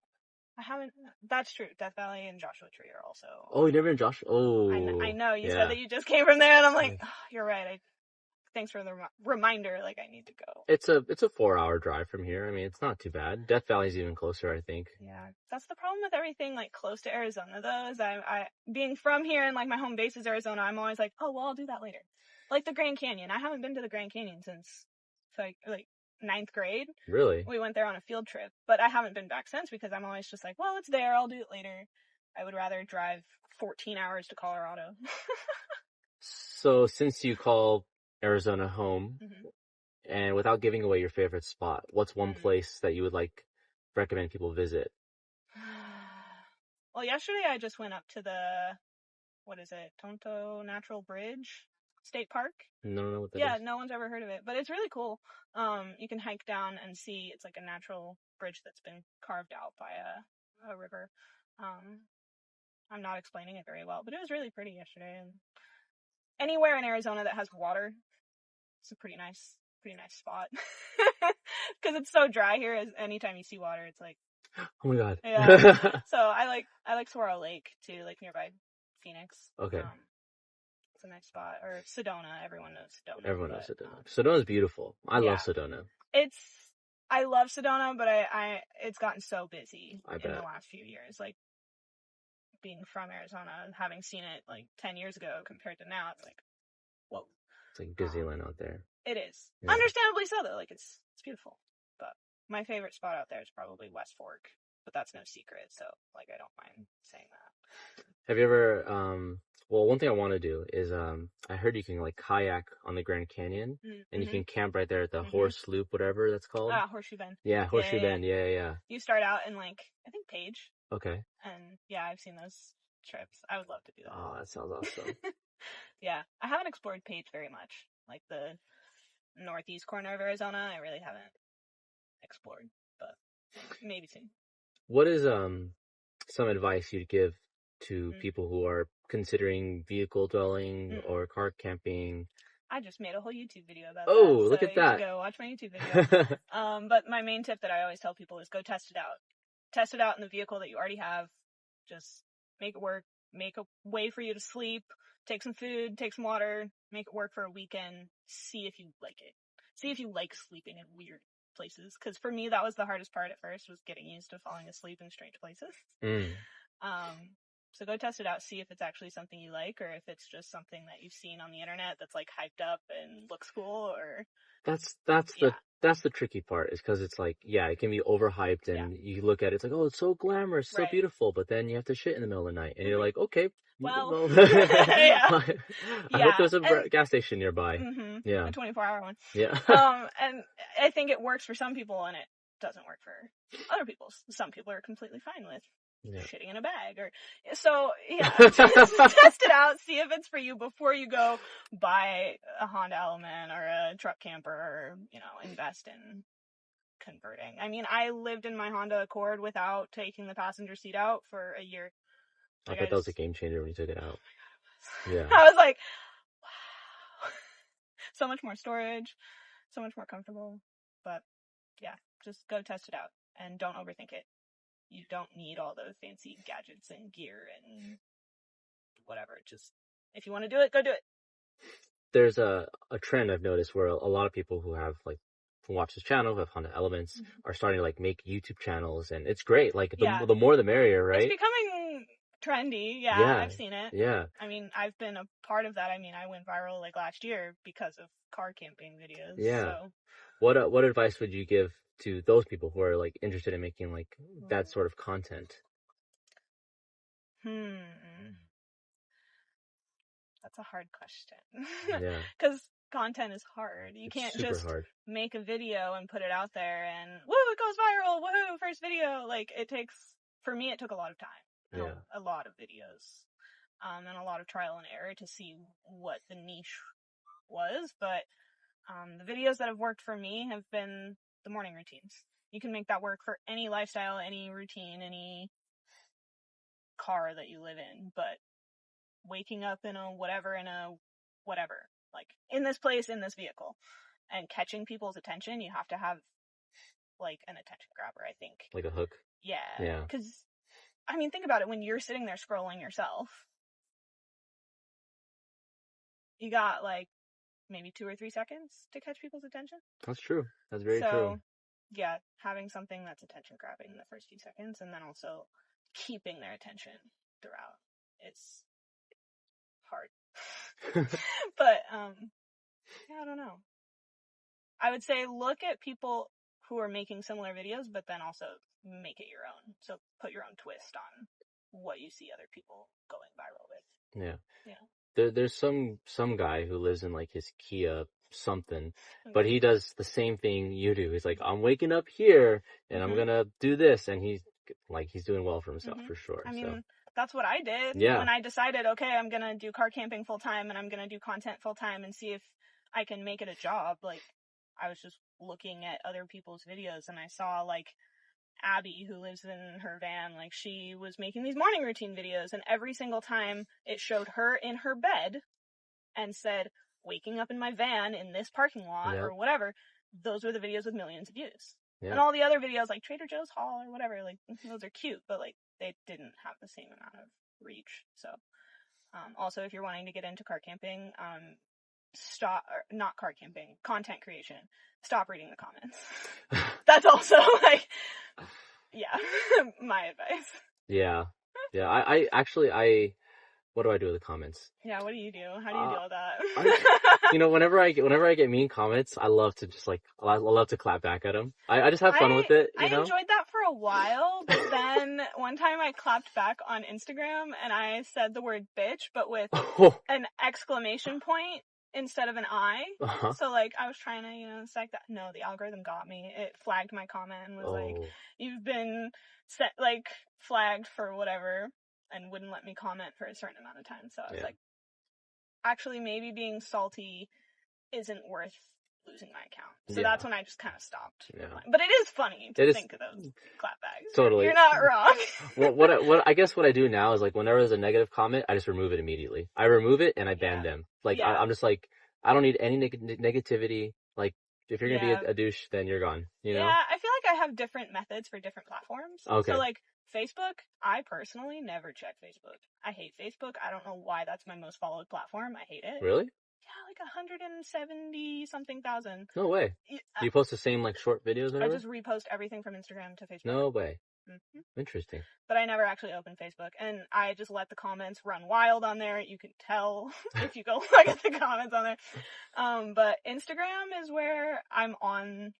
[SPEAKER 2] I haven't. That's true. Death Valley and Joshua Tree are also.
[SPEAKER 1] Oh, you never been Joshua? Oh.
[SPEAKER 2] I know. You said that you just came from there, and I'm like, oh, you're right. Thanks for the reminder. Like, I need to go.
[SPEAKER 1] It's a 4-hour drive from here. I mean, it's not too bad. Death Valley's even closer, I think.
[SPEAKER 2] Yeah, that's the problem with everything like close to Arizona, though. Is I being from here and like my home base is Arizona. I'm always like, oh well, I'll do that later. Like the Grand Canyon. I haven't been to the Grand Canyon since like 9th grade.
[SPEAKER 1] Really?
[SPEAKER 2] We went there on a field trip, but I haven't been back since because I'm always just like, well, it's there. I'll do it later. I would rather drive 14 hours to Colorado.
[SPEAKER 1] So since you call Arizona home, and without giving away your favorite spot, what's one place that you would like recommend people visit?
[SPEAKER 2] Well, yesterday I just went up to the, what is it, Tonto Natural Bridge State Park.
[SPEAKER 1] No, know what that is.
[SPEAKER 2] Yeah, no one's ever heard of it, but it's really cool. You can hike down and see, it's like a natural bridge that's been carved out by a river. I'm not explaining it very well, but it was really pretty yesterday. And anywhere in Arizona that has water, it's a pretty nice spot. Because it's so dry here, anytime you see water, it's like,
[SPEAKER 1] oh my god.
[SPEAKER 2] Yeah. So I like Saguaro Lake too, like nearby Phoenix.
[SPEAKER 1] Okay.
[SPEAKER 2] It's a nice spot. Or Sedona, everyone knows Sedona.
[SPEAKER 1] Everyone knows Sedona. Sedona's beautiful. I love Sedona.
[SPEAKER 2] I love Sedona, but it's gotten so busy in the last few years. Like, being from Arizona and having seen it like 10 years ago compared to now, it's like, whoa.
[SPEAKER 1] It's like Disneyland out there.
[SPEAKER 2] It is. Yeah. Understandably so, though. Like, it's beautiful. But my favorite spot out there is probably West Fork. But that's no secret, so, like, I don't mind saying that.
[SPEAKER 1] Have you ever, well, one thing I want to do is, I heard you can, like, kayak on the Grand Canyon, and you can camp right there at the Horse Loop, whatever that's called.
[SPEAKER 2] Horseshoe Bend.
[SPEAKER 1] Yeah, Horseshoe Bend, yeah.
[SPEAKER 2] You start out in, like, I think Page.
[SPEAKER 1] Okay.
[SPEAKER 2] And, yeah, I've seen those trips. I would love to do that.
[SPEAKER 1] Oh, that sounds awesome.
[SPEAKER 2] Yeah, I haven't explored Page very much. Like, the northeast corner of Arizona, I really haven't explored, but maybe soon.
[SPEAKER 1] What is, some advice you'd give to people who are considering vehicle dwelling or car camping?
[SPEAKER 2] I just made a whole YouTube video about
[SPEAKER 1] that. Oh, look at that.
[SPEAKER 2] Go watch my YouTube video. But my main tip that I always tell people is go test it out. Test it out in the vehicle that you already have. Just make it work. Make a way for you to sleep. Take some food. Take some water. Make it work for a weekend. See if you like it. See if you like sleeping in weird places. Because for me, that was the hardest part at first, was getting used to falling asleep in strange places. So go test it out. See if it's actually something you like, or if it's just something that you've seen on the internet that's like hyped up and looks cool. Or
[SPEAKER 1] that's the tricky part, is because it's like, it can be overhyped, and you look at it, it's like, oh, it's so glamorous, so beautiful, but then you have to shit in the middle of the night, and you're like, okay, well I hope there's a gas station nearby. Yeah,
[SPEAKER 2] a 24-hour one.
[SPEAKER 1] Yeah.
[SPEAKER 2] And I think it works for some people, and it doesn't work for other people. Some people are completely fine with shitting in a bag, or so. Yeah, test it out, see if it's for you before you go buy a Honda Element or a truck camper, or invest in converting. I mean, I lived in my Honda Accord without taking the passenger seat out for a year.
[SPEAKER 1] Like, I bet that was a game changer when you took it out.
[SPEAKER 2] Oh my God, yeah, I was like, wow, so much more storage, so much more comfortable. But yeah, just go test it out and don't overthink it. You don't need all those fancy gadgets and gear and whatever. Just, if you want to do it, go do it.
[SPEAKER 1] There's a trend I've noticed where a lot of people who have like who watch this channel, who have Honda Elements, are starting to like make YouTube channels, and it's great. Like
[SPEAKER 2] Yeah.
[SPEAKER 1] the more the merrier, right?
[SPEAKER 2] It's becoming trendy. Yeah,
[SPEAKER 1] Yeah.
[SPEAKER 2] I've seen it.
[SPEAKER 1] Yeah.
[SPEAKER 2] I mean, I've been a part of that. I mean, I went viral like last year because of car camping videos.
[SPEAKER 1] Yeah.
[SPEAKER 2] So.
[SPEAKER 1] What advice would you give to those people who are like interested in making like that sort of content?
[SPEAKER 2] That's a hard question.
[SPEAKER 1] Yeah.
[SPEAKER 2] Because content is hard. You can't just make a video and put it out there and woo, it goes viral. Woohoo, first video. Like for me, it took a lot of time.
[SPEAKER 1] Yeah.
[SPEAKER 2] A lot of videos. And a lot of trial and error to see what the niche was. But the videos that have worked for me have been the morning routines. You can make that work for any lifestyle, any routine, any car that you live in. But waking up in a whatever, like in this place, in this vehicle, and catching people's attention, you have to have like an attention grabber, I think.
[SPEAKER 1] Like a hook?
[SPEAKER 2] Yeah.
[SPEAKER 1] Yeah.
[SPEAKER 2] Because, I mean, think about it. When you're sitting there scrolling yourself, you got like maybe 2 or 3 seconds to catch people's attention.
[SPEAKER 1] That's true. That's very true.
[SPEAKER 2] Yeah, having something that's attention grabbing in the first few seconds and then also keeping their attention throughout. It's hard. But, yeah, I don't know. I would say look at people who are making similar videos, but then also make it your own. So put your own twist on what you see other people going viral with.
[SPEAKER 1] Yeah.
[SPEAKER 2] Yeah.
[SPEAKER 1] There's some guy who lives in like his Kia something, but he does the same thing you do. He's like, I'm waking up here and I'm gonna do this, and he's doing well for himself for sure.
[SPEAKER 2] I mean, that's what I did when I decided, okay, I'm gonna do car camping full time and I'm gonna do content full time and see if I can make it a job. Like, I was just looking at other people's videos and I saw like Abby, who lives in her van, like she was making these morning routine videos, and every single time it showed her in her bed and said, waking up in my van in this parking lot or whatever, those were the videos with millions of views. And all the other videos like Trader Joe's haul or whatever, like those are cute, but like they didn't have the same amount of reach. So also, if you're wanting to get into car camping, not car camping, content creation, stop reading the comments. That's also like, yeah, my advice.
[SPEAKER 1] Yeah. I actually, what do I do with the comments?
[SPEAKER 2] Yeah, what do you do? How do you deal with that?
[SPEAKER 1] Whenever I get mean comments, I love to just I love to clap back at them. I just have fun with it.
[SPEAKER 2] I enjoyed that for a while, but then one time I clapped back on Instagram and I said the word bitch, but with an exclamation point instead of an I. So like I was trying to, psych that. No, the algorithm got me. It flagged my comment and was like, you've been flagged for whatever, and wouldn't let me comment for a certain amount of time. So I was like, actually maybe being salty isn't worth losing my account. So that's when I just kind of stopped. Yeah. But it is funny to think of those clapbacks. Totally. You're not wrong.
[SPEAKER 1] What I guess what I do now is like whenever there's a negative comment, I just remove it immediately. I remove it and I ban them. Like I'm just like, I don't need any negativity. Like if you're gonna be a douche, then you're gone. You know?
[SPEAKER 2] Yeah, I feel like I have different methods for different platforms. Okay. So like Facebook, I personally never check Facebook. I hate Facebook. I don't know why that's my most followed platform. I hate it.
[SPEAKER 1] Really?
[SPEAKER 2] Yeah, like 170 something thousand.
[SPEAKER 1] No way. Do you post the same like short videos or whatever?
[SPEAKER 2] I just repost everything from Instagram to Facebook.
[SPEAKER 1] No way. Interesting.
[SPEAKER 2] But I never actually open Facebook, and I just let the comments run wild on there. You can tell if you go look at the comments on there. But Instagram is where I'm on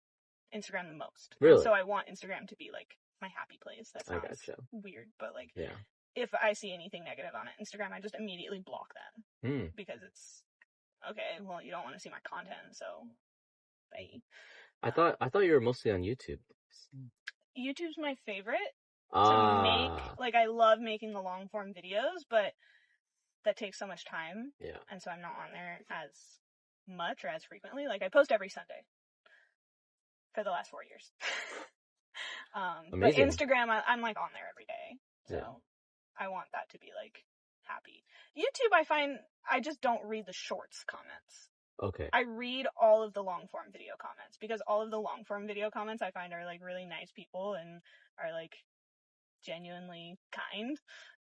[SPEAKER 2] Instagram the most. Really? And so I want Instagram to be like my happy place. That sounds weird, but like if I see anything negative on it, Instagram, I just immediately block them because it's okay. Well, you don't want to see my content, so bye.
[SPEAKER 1] I thought you were mostly on YouTube.
[SPEAKER 2] YouTube's my favorite to make. Like, I love making the long form videos, but that takes so much time. Yeah. And so I'm not on there as much or as frequently. Like, I post every Sunday for the last 4 years. But Instagram, I'm like on there every day. So I want that to be like happy. YouTube, I find I just don't read the shorts comments. Okay. I read all of the long form video comments because all of the long form video comments I find are like really nice people and are like genuinely kind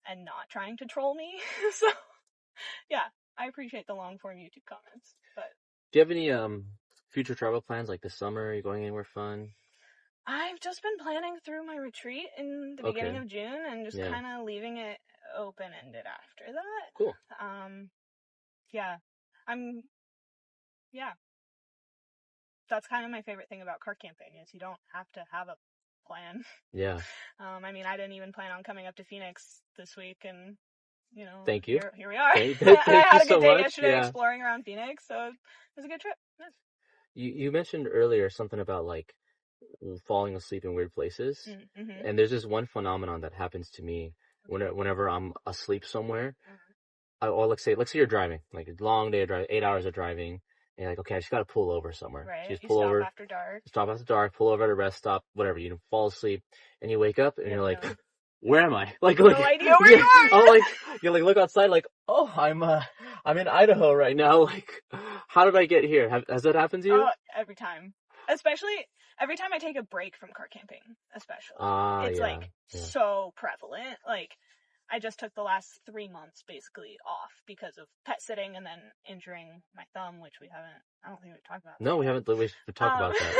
[SPEAKER 2] and not trying to troll me. So yeah, I appreciate the long form YouTube comments. But
[SPEAKER 1] do you have any future travel plans, like this summer? Are you going anywhere fun?
[SPEAKER 2] I've just been planning through my retreat in the beginning of June and just kind of leaving it open-ended after that.
[SPEAKER 1] Cool.
[SPEAKER 2] Yeah. That's kind of my favorite thing about car camping is you don't have to have a plan.
[SPEAKER 1] Yeah.
[SPEAKER 2] I mean, I didn't even plan on coming up to Phoenix this week, and
[SPEAKER 1] thank you.
[SPEAKER 2] Here we are.
[SPEAKER 1] Thank
[SPEAKER 2] I had
[SPEAKER 1] you
[SPEAKER 2] a good
[SPEAKER 1] so
[SPEAKER 2] day
[SPEAKER 1] much.
[SPEAKER 2] yesterday exploring around Phoenix, so it was a good trip. Yeah.
[SPEAKER 1] You mentioned earlier something about like falling asleep in weird places,
[SPEAKER 2] Mm-hmm.
[SPEAKER 1] and there's this one phenomenon that happens to me whenever I'm asleep somewhere. Or let's say you're driving, like a long day of driving, 8 hours of driving, and you're like, okay, I just gotta pull over somewhere.
[SPEAKER 2] Right.
[SPEAKER 1] So you just
[SPEAKER 2] You
[SPEAKER 1] pull
[SPEAKER 2] stop
[SPEAKER 1] over
[SPEAKER 2] after dark.
[SPEAKER 1] Stop after dark, pull over at a rest stop, whatever. You fall asleep, and you wake up, and you're like, where am I? Like,
[SPEAKER 2] no idea where you are.
[SPEAKER 1] I'm like, you like look outside, like, oh, I'm in Idaho right now. Like, how did I get here? Has that happened to you?
[SPEAKER 2] Every time. Especially every time I take a break from car camping, especially. It's like so prevalent. Like, I just took the last 3 months basically off because of pet sitting and then injuring my thumb, which I don't think we've talked about that.
[SPEAKER 1] No, we haven't. We should talk about that.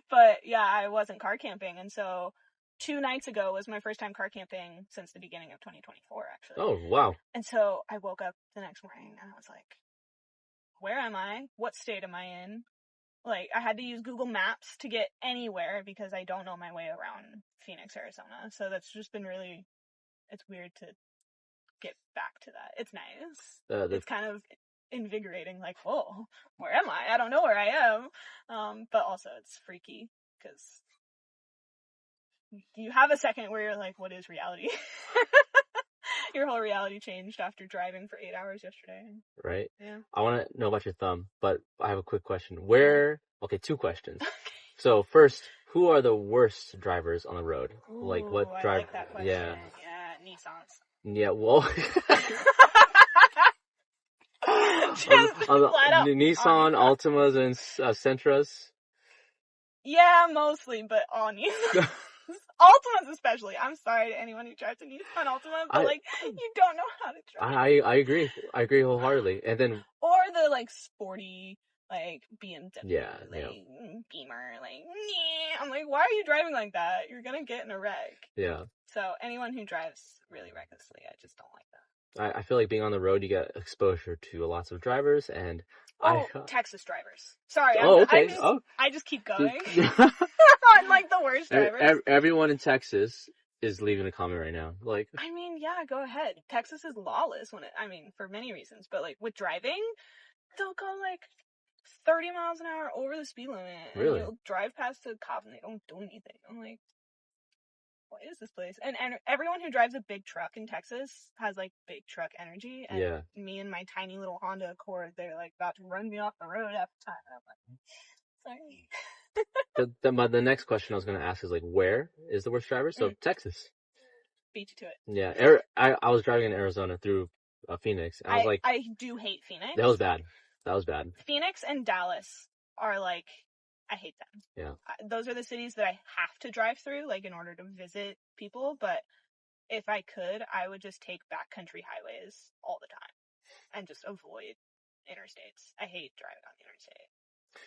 [SPEAKER 2] But yeah, I wasn't car camping. And so 2 nights ago was my first time car camping since the beginning of 2024, actually.
[SPEAKER 1] Oh, wow.
[SPEAKER 2] And so I woke up the next morning and I was like, where am I? What state am I in? Like, I had to use Google Maps to get anywhere because I don't know my way around Phoenix, Arizona. So that's just been it's weird to get back to that. It's nice. It's kind of invigorating, like, whoa, where am I? I don't know where I am. But also it's freaky because you have a second where you're like, what is reality? Your whole reality changed after driving for 8 hours yesterday.
[SPEAKER 1] Right?
[SPEAKER 2] Yeah.
[SPEAKER 1] I want to know about your thumb, but I have a quick question. Okay, 2 questions. So first, who are the worst drivers on the road?
[SPEAKER 2] Ooh,
[SPEAKER 1] like what driver?
[SPEAKER 2] I like that question. Yeah, Nissans.
[SPEAKER 1] Yeah, well, Nissan, Altimas, and Sentras.
[SPEAKER 2] Yeah, mostly, but all Nissans. Altimas especially. I'm sorry to anyone who drives a Nissan Altima, but you don't know how to drive.
[SPEAKER 1] I agree. I agree wholeheartedly. And then
[SPEAKER 2] or the sporty BMW, Beamer, I'm like, why are you driving like that? You're gonna get in a wreck.
[SPEAKER 1] Yeah.
[SPEAKER 2] So anyone who drives really recklessly, I just don't like that.
[SPEAKER 1] I feel like being on the road, you get exposure to lots of drivers, and
[SPEAKER 2] Texas drivers. Sorry,
[SPEAKER 1] okay.
[SPEAKER 2] I just keep going. I'm like the worst drivers.
[SPEAKER 1] Everyone in Texas is leaving a comment right now. Like,
[SPEAKER 2] I mean, yeah, go ahead. Texas is lawless for many reasons, but with driving, they'll go 30 miles an hour over the speed limit. And
[SPEAKER 1] really?
[SPEAKER 2] You'll drive past a cop and they don't do anything. I'm like, what is this place? And everyone who drives a big truck in Texas has big truck energy. And me and my tiny little Honda Accord, they're about to run me off the road half the time. And I'm like, sorry.
[SPEAKER 1] The next question I was going to ask is where is the worst driver? So Texas.
[SPEAKER 2] Beat you to it.
[SPEAKER 1] Yeah. I was driving in Arizona through Phoenix. And I was
[SPEAKER 2] I do hate Phoenix.
[SPEAKER 1] That was bad.
[SPEAKER 2] Phoenix and Dallas are I hate them.
[SPEAKER 1] Yeah.
[SPEAKER 2] Those are the cities that I have to drive through, in order to visit people. But if I could, I would just take backcountry highways all the time and just avoid interstates. I hate driving on the interstate.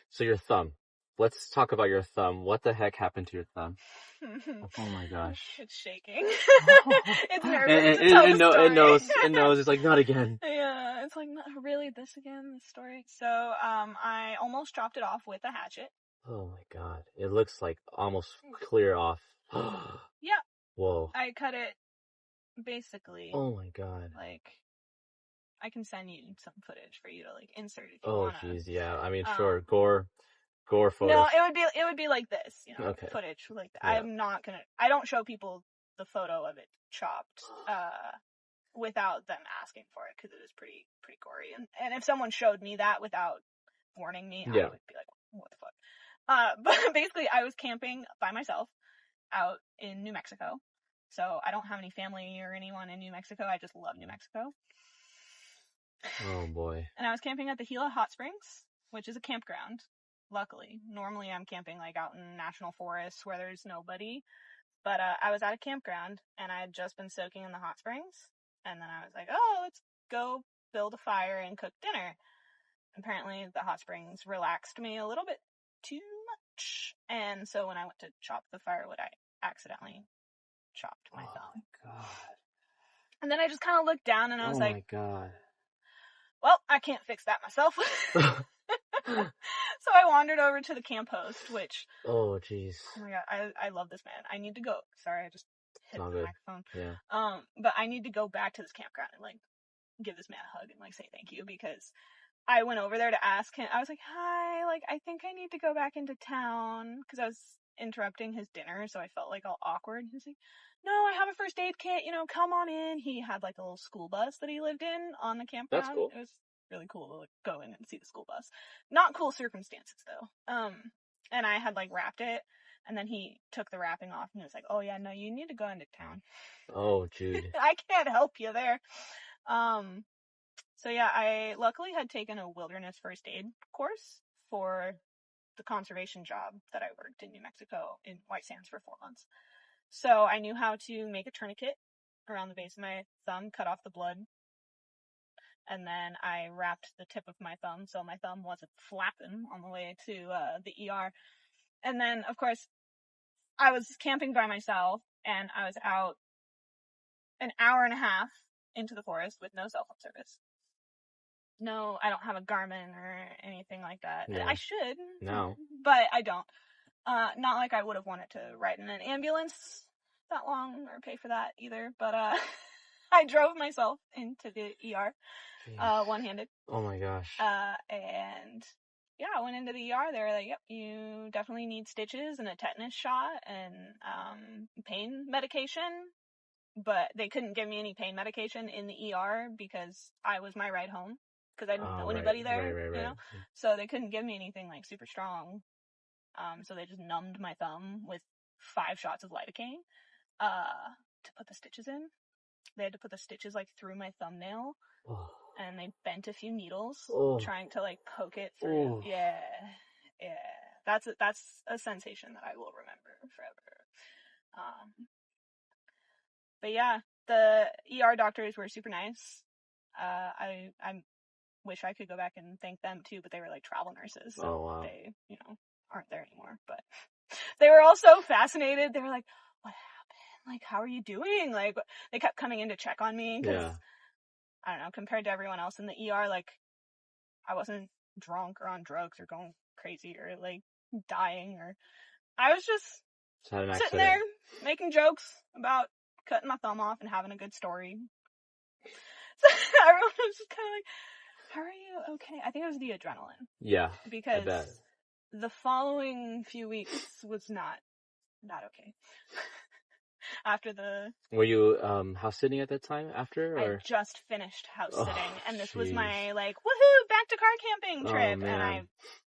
[SPEAKER 1] So your thumb. Let's talk about your thumb. What the heck happened to your thumb? Oh my gosh.
[SPEAKER 2] It's shaking. It's nervous to tell the story.
[SPEAKER 1] It knows. It's not again.
[SPEAKER 2] Yeah, it's not really this again, this story. So, I almost chopped it off with a hatchet.
[SPEAKER 1] Oh my god. It looks almost clear off.
[SPEAKER 2] Yeah.
[SPEAKER 1] Whoa.
[SPEAKER 2] I cut it basically.
[SPEAKER 1] Oh my god.
[SPEAKER 2] I can send you some footage for you to insert if you want.
[SPEAKER 1] Oh jeez, yeah. I mean, sure. Gore photos.
[SPEAKER 2] No, it would be like this,
[SPEAKER 1] okay.
[SPEAKER 2] Footage like that. Yeah. I don't show people the photo of it chopped, without them asking for it, because it is pretty gory. And if someone showed me that without warning me, I would be like, what the fuck? But basically I was camping by myself out in New Mexico. So I don't have any family or anyone in New Mexico. I just love New Mexico.
[SPEAKER 1] Oh boy. And
[SPEAKER 2] I was camping at the Gila Hot Springs, which is a campground. Luckily, normally I'm camping out in national forests where there's nobody, but I was at a campground and I had just been soaking in the hot springs, and then I was like, oh, let's go build a fire and cook dinner. apparently the hot springs relaxed me a little bit too much. And so when I went to chop the firewood, I accidentally chopped my thumb.
[SPEAKER 1] Oh my god.
[SPEAKER 2] And then I just kind of looked down and I was
[SPEAKER 1] oh
[SPEAKER 2] like,
[SPEAKER 1] my god.
[SPEAKER 2] well, I can't fix that myself. So I wandered over to the camp host, which...
[SPEAKER 1] Oh, jeez.
[SPEAKER 2] Oh my god, I love this man. I need to go... Sorry, I just hit the microphone.
[SPEAKER 1] Yeah.
[SPEAKER 2] But I need to go back to this campground and, like, give this man a hug and, like, say thank you, because I went over there to ask him. I was like, hi, like, I think I need to go back into town, because I was interrupting his dinner, so I felt, like, all awkward. He was like, no, I have a first aid kit, you know, come on in. He had, like, a little school bus that he lived in on the campground.
[SPEAKER 1] That's cool.
[SPEAKER 2] It was really cool to, like, go in and see the school bus. Not cool circumstances, though. And I had, like, wrapped it, and then he took the wrapping off, and he was like, oh, yeah, no, you need to go into town.
[SPEAKER 1] Oh, Jude.
[SPEAKER 2] I can't help you there. So yeah, I luckily had taken a wilderness first aid course for the conservation job that I worked in New Mexico in White Sands for 4 months. So I knew how to make a tourniquet around the base of my thumb, cut off the blood, and then I wrapped the tip of my thumb so my thumb wasn't flapping on the way to the ER. And then, of course, I was camping by myself, and I was out an hour and a half into the forest with no cell phone service. No, I don't have a Garmin or anything like that.
[SPEAKER 1] Yeah.
[SPEAKER 2] I should.
[SPEAKER 1] No.
[SPEAKER 2] But I don't. Not like I would have wanted to ride in an ambulance that long or pay for that either. But I drove myself into the ER, one-handed.
[SPEAKER 1] Oh my gosh.
[SPEAKER 2] And yeah, I went into the ER. They were like, yep, you definitely need stitches and a tetanus shot and pain medication. But they couldn't give me any pain medication in the ER because I was my ride home. Because I didn't know anybody there, you know? So they couldn't give me anything, like, super strong. So they just numbed my thumb with 5 shots of lidocaine to put the stitches in. They had to put the stitches, like, through my thumbnail.
[SPEAKER 1] Oh.
[SPEAKER 2] And they bent a few needles trying to, like, poke it through. Yeah. That's a sensation that I will remember forever. But yeah, the ER doctors were super nice. I wish I could go back and thank them too, but they were like travel nurses, so they, you know, aren't there anymore. But they were all so fascinated. They were like, what happened? Like, how are you doing? Like, they kept coming in to check on me because, I don't know, compared to everyone else in the ER, like, I wasn't drunk or on drugs or going crazy or, like, dying, or I was just sitting there making jokes about cutting my thumb off and having a good story. So everyone was just kind of like, how are you? Okay. I think it was the adrenaline.
[SPEAKER 1] Yeah.
[SPEAKER 2] Because the following few weeks was not okay. After the...
[SPEAKER 1] Were you house sitting at that time after? Or?
[SPEAKER 2] I just finished house sitting, and this was my, like, woohoo, back to car camping trip, and I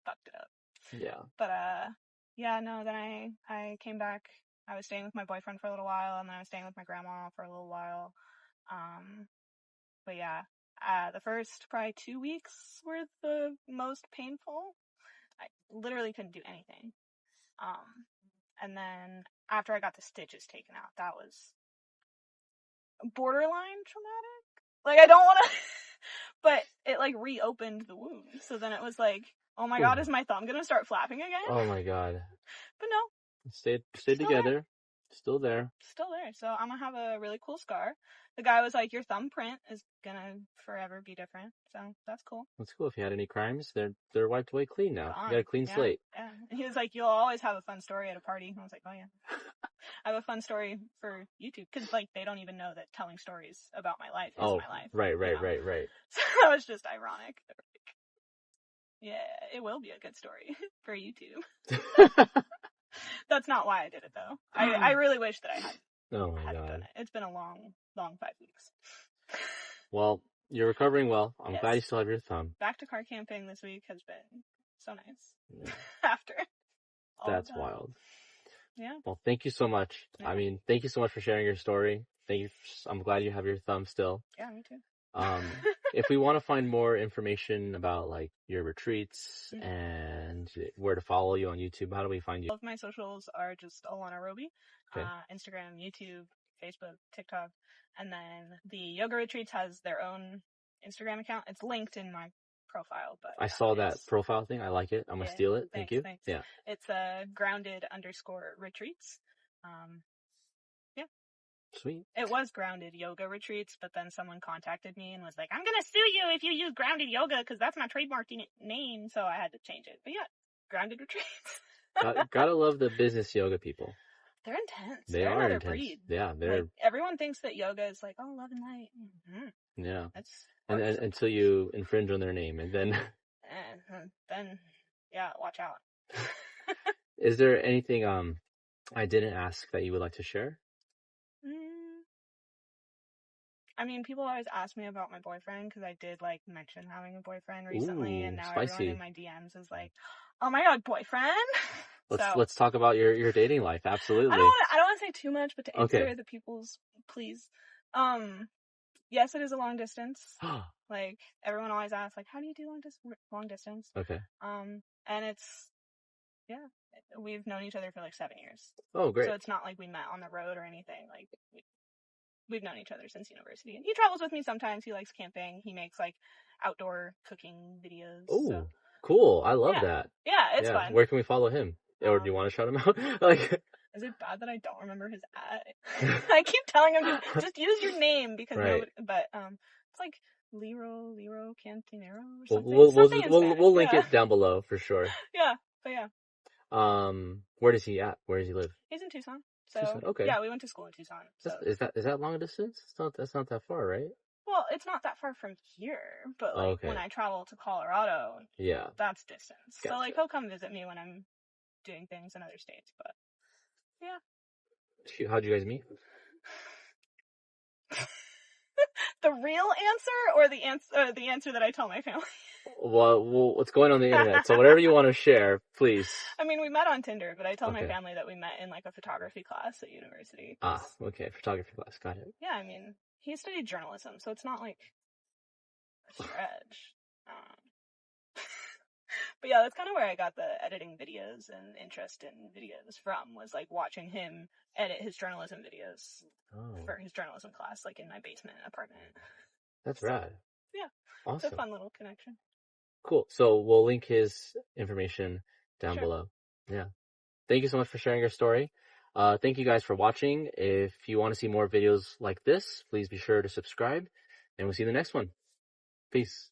[SPEAKER 2] fucked it up.
[SPEAKER 1] Yeah.
[SPEAKER 2] But, yeah, no, then I came back. I was staying with my boyfriend for a little while, and then I was staying with my grandma for a little while. But yeah, the first probably 2 weeks were the most painful. I literally couldn't do anything. And then after I got the stitches taken out, that was borderline traumatic. Like, I don't want to, but it, like, reopened the wound. So then it was like, oh my god, is my thumb gonna start flapping again?
[SPEAKER 1] Oh my god.
[SPEAKER 2] But no.
[SPEAKER 1] Stayed together. Still there.
[SPEAKER 2] Still there. So I'm gonna have a really cool scar. The guy was like, your thumbprint is gonna forever be different. So that's cool.
[SPEAKER 1] That's cool. If you had any crimes, they're wiped away clean now. You got a clean slate.
[SPEAKER 2] Yeah. And he was like, you'll always have a fun story at a party. And I was like, oh yeah. I have a fun story for YouTube. Because, like, they don't even know that telling stories about my life is my life.
[SPEAKER 1] Right.
[SPEAKER 2] So that was just ironic. Yeah, it will be a good story for YouTube. That's not why I did it, though. I really wish that I hadn't done it. It's been a long 5 weeks.
[SPEAKER 1] Well, you're recovering well. I'm glad you still have your thumb.
[SPEAKER 2] Back to car camping this week has been so nice. Yeah. After.
[SPEAKER 1] That's wild.
[SPEAKER 2] Yeah.
[SPEAKER 1] Well, thank you so much. Yeah. I mean, thank you so much for sharing your story. I'm glad you have your thumb still.
[SPEAKER 2] Yeah, me too.
[SPEAKER 1] If we want to find more information about, like, your retreats and where to follow you on YouTube, how do we find you?
[SPEAKER 2] All of my socials are just Alauna Roby. Okay. Instagram, YouTube, Facebook, TikTok. And then the yoga retreats has their own Instagram account. It's linked in my profile, but
[SPEAKER 1] I saw that profile thing. I like it. I'm gonna steal it. Thank you.
[SPEAKER 2] Thanks.
[SPEAKER 1] Yeah.
[SPEAKER 2] It's grounded_retreats. Yeah.
[SPEAKER 1] Sweet.
[SPEAKER 2] It was grounded yoga retreats, but then someone contacted me and was like, "I'm gonna sue you if you use grounded yoga because that's my trademark name." So I had to change it. But yeah, grounded retreats.
[SPEAKER 1] Gotta love the business yoga people.
[SPEAKER 2] They're intense.
[SPEAKER 1] They're
[SPEAKER 2] another
[SPEAKER 1] intense.
[SPEAKER 2] breed.
[SPEAKER 1] Yeah, they're.
[SPEAKER 2] Like, everyone thinks that yoga is like, oh, love and light. Mm-hmm.
[SPEAKER 1] Yeah.
[SPEAKER 2] That's
[SPEAKER 1] and until you infringe on their name, and then.
[SPEAKER 2] And then, yeah, watch out.
[SPEAKER 1] Is there anything I didn't ask that you would like to share?
[SPEAKER 2] I mean, people always ask me about my boyfriend because I did like mention having a boyfriend recently, and now
[SPEAKER 1] spicy.
[SPEAKER 2] everyone in my DMs is like, "Oh my god, boyfriend!"
[SPEAKER 1] Let's talk about your dating life. Absolutely.
[SPEAKER 2] I don't want to say too much, but to answer the people's please, yes, it is a long distance. Like, everyone always asks, like, how do you do long distance?
[SPEAKER 1] Okay.
[SPEAKER 2] And it's, yeah, we've known each other for like 7 years.
[SPEAKER 1] Oh, great.
[SPEAKER 2] So it's not like we met on the road or anything. Like, we've known each other since university. And he travels with me sometimes. He likes camping. He makes like outdoor cooking videos.
[SPEAKER 1] Oh, cool. I love that.
[SPEAKER 2] Yeah, it's fun.
[SPEAKER 1] Where can we follow him? Or do you want to shout him out? Like,
[SPEAKER 2] is it bad that I don't remember his ad? I keep telling him just use your name because nobody, but it's like Liro Cantinero or something.
[SPEAKER 1] We'll link it down below for sure.
[SPEAKER 2] Yeah, but yeah.
[SPEAKER 1] Where does he at? Where does he live?
[SPEAKER 2] He's in Tucson. So
[SPEAKER 1] Tucson, okay.
[SPEAKER 2] Yeah, we went to school in Tucson. So.
[SPEAKER 1] Is that long a distance? That's not that far, right?
[SPEAKER 2] Well, it's not that far from here, but like when I travel to Colorado, that's distance. Gotcha. So like he'll come visit me when I'm doing things in other states, but yeah.
[SPEAKER 1] How'd you guys meet?
[SPEAKER 2] The real answer or the answer that I tell my family?
[SPEAKER 1] Well, what's going on the internet? So whatever you want to share, please.
[SPEAKER 2] I mean, we met on Tinder, but I tell my family that we met in like a photography class at university.
[SPEAKER 1] Okay, photography class, got it.
[SPEAKER 2] Yeah, I mean, he studied journalism, so it's not like a stretch. But yeah, that's kind of where I got the editing videos and interest in videos from, was like watching him edit his journalism videos for his journalism class, like in my basement apartment.
[SPEAKER 1] That's rad.
[SPEAKER 2] Yeah.
[SPEAKER 1] Awesome.
[SPEAKER 2] It's a fun little connection.
[SPEAKER 1] Cool. So we'll link his information down below. Yeah. Thank you so much for sharing your story. Thank you guys for watching. If you want to see more videos like this, please be sure to subscribe, and we'll see you in the next one. Peace.